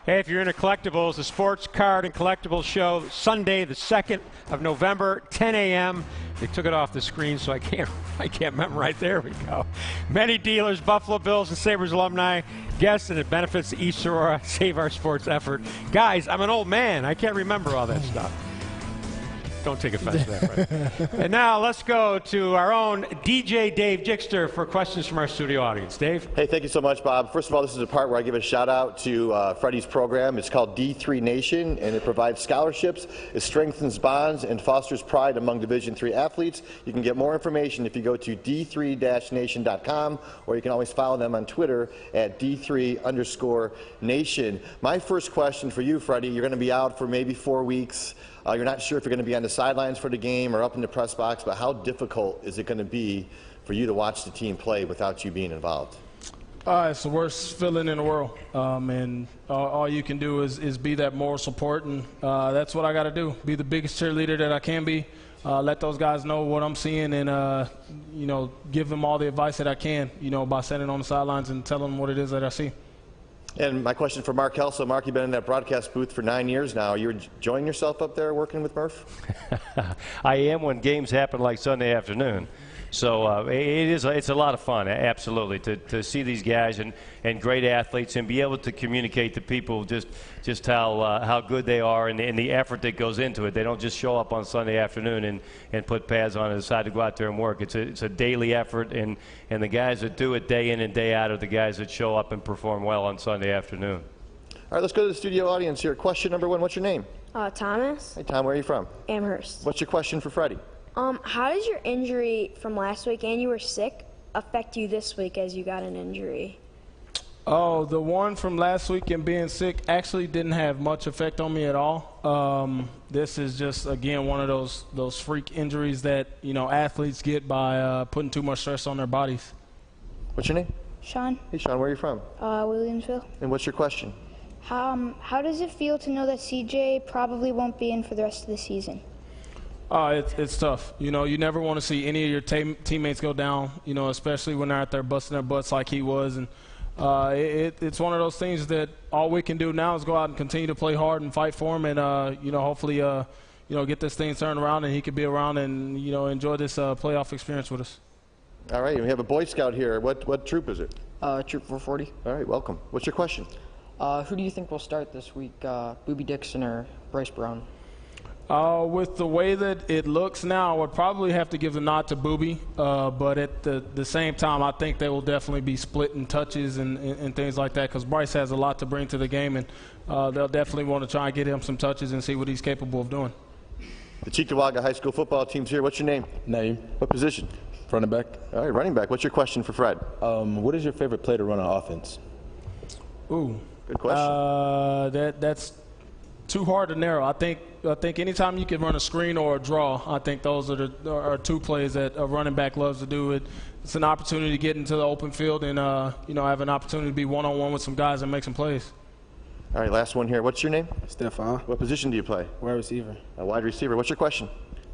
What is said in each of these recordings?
Hey, if you're into collectibles, the Sports Card and Collectibles Show, Sunday, the 2nd of November, 10 a.m. They took it off the screen, so I can't memorize. There we go. Many dealers, Buffalo Bills and Sabres alumni, guests, and it benefits the East Aurora Save Our Sports effort. Guys, I'm an old man. I can't remember all that stuff. Don't take offense to that, right? And now let's go to our own DJ Dave Jickster for questions from our studio audience. Dave? Hey, thank you so much, Bob. First of all, this is a part where I give a shout out to Freddie's program. It's called D3 Nation, and it provides scholarships, it strengthens bonds, and fosters pride among Division III athletes. You can get more information if you go to d3-nation.com, or you can always follow them on Twitter at d3_nation. My first question for you, Freddie, you're going to be out for maybe 4 weeks. You're not sure if you're going to be on the sidelines for the game or up in the press box, but how difficult is it going to be for you to watch the team play without you being involved? It's the worst feeling in the world, and all you can do is be that moral support, and that's what I got to do, be the biggest cheerleader that I can be, let those guys know what I'm seeing, and give them all the advice that I can, by sitting on the sidelines and telling them what it is that I see. And my question for Mark Kelso. Mark, you've been in that broadcast booth for 9 years now. You're enjoying yourself up there working with Murph? I am when games happen like Sunday afternoon. So it's a lot of fun, absolutely, to see these guys and great athletes and be able to communicate to people just how good they are and the effort that goes into it. They don't just show up on Sunday afternoon and put pads on and decide to go out there and work. It's a daily effort, and the guys that do it day in and day out are the guys that show up and perform well on Sunday afternoon. All right, let's go to the studio audience here. Question number 1, what's your name? Thomas. Hey, Tom, where are you from? Amherst. What's your question for Freddie? How does your injury from last week, and you were sick, affect you this week as you got an injury? Oh, the one from last week and being sick actually didn't have much effect on me at all. This is just, again, one of those freak injuries that, athletes get by putting too much stress on their bodies. What's your name? Sean. Hey, Sean, where are you from? Williamsville. And what's your question? How does it feel to know that CJ probably won't be in for the rest of the season? It's tough. You never want to see any of your teammates go down, especially when they're out there busting their butts like he was. And it's one of those things that all we can do now is go out and continue to play hard and fight for him and, hopefully, get this thing turned around and he could be around and, enjoy this playoff experience with us. All right, we have a Boy Scout here. What troop is it? Troop 440. All right, welcome. What's your question? Who do you think will start this week, Boobie Dixon or Bryce Brown? With the way that it looks now, I would probably have to give the nod to Boobie, but at the same time, I think they will definitely be splitting touches and things like that because Bryce has a lot to bring to the game, and they'll definitely want to try and get him some touches and see what he's capable of doing. The Cheektowaga High School football team's here. What's your name? Name. What position? Running back. All right, running back. What's your question for Fred? What is your favorite play to run on offense? Ooh. Good question. That's too hard to narrow. I think anytime you can run a screen or a draw, I think those are two plays that a running back loves to do. It's an opportunity to get into the open field and have an opportunity to be one-on-one with some guys and make some plays. All right, last one here. What's your name? Stefan. What position do you play? Wide receiver. A wide receiver. What's your question?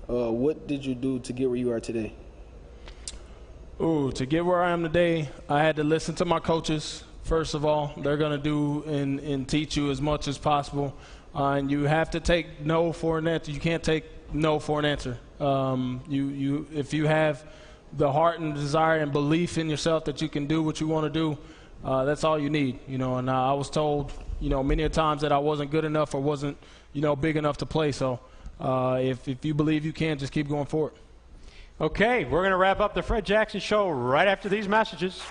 What did you do to get where you are today? Ooh, to get where I am today, I had to listen to my coaches. First of all, they're going to do and teach you as much as possible. And you have to take no for an answer. You can't take no for an answer. If you have the heart and desire and belief in yourself that you can do what you want to do, that's all you need. And I was told, many a times that I wasn't good enough or wasn't, big enough to play. So if you believe you can, just keep going forward. Okay, we're going to wrap up the Fred Jackson Show right after these messages.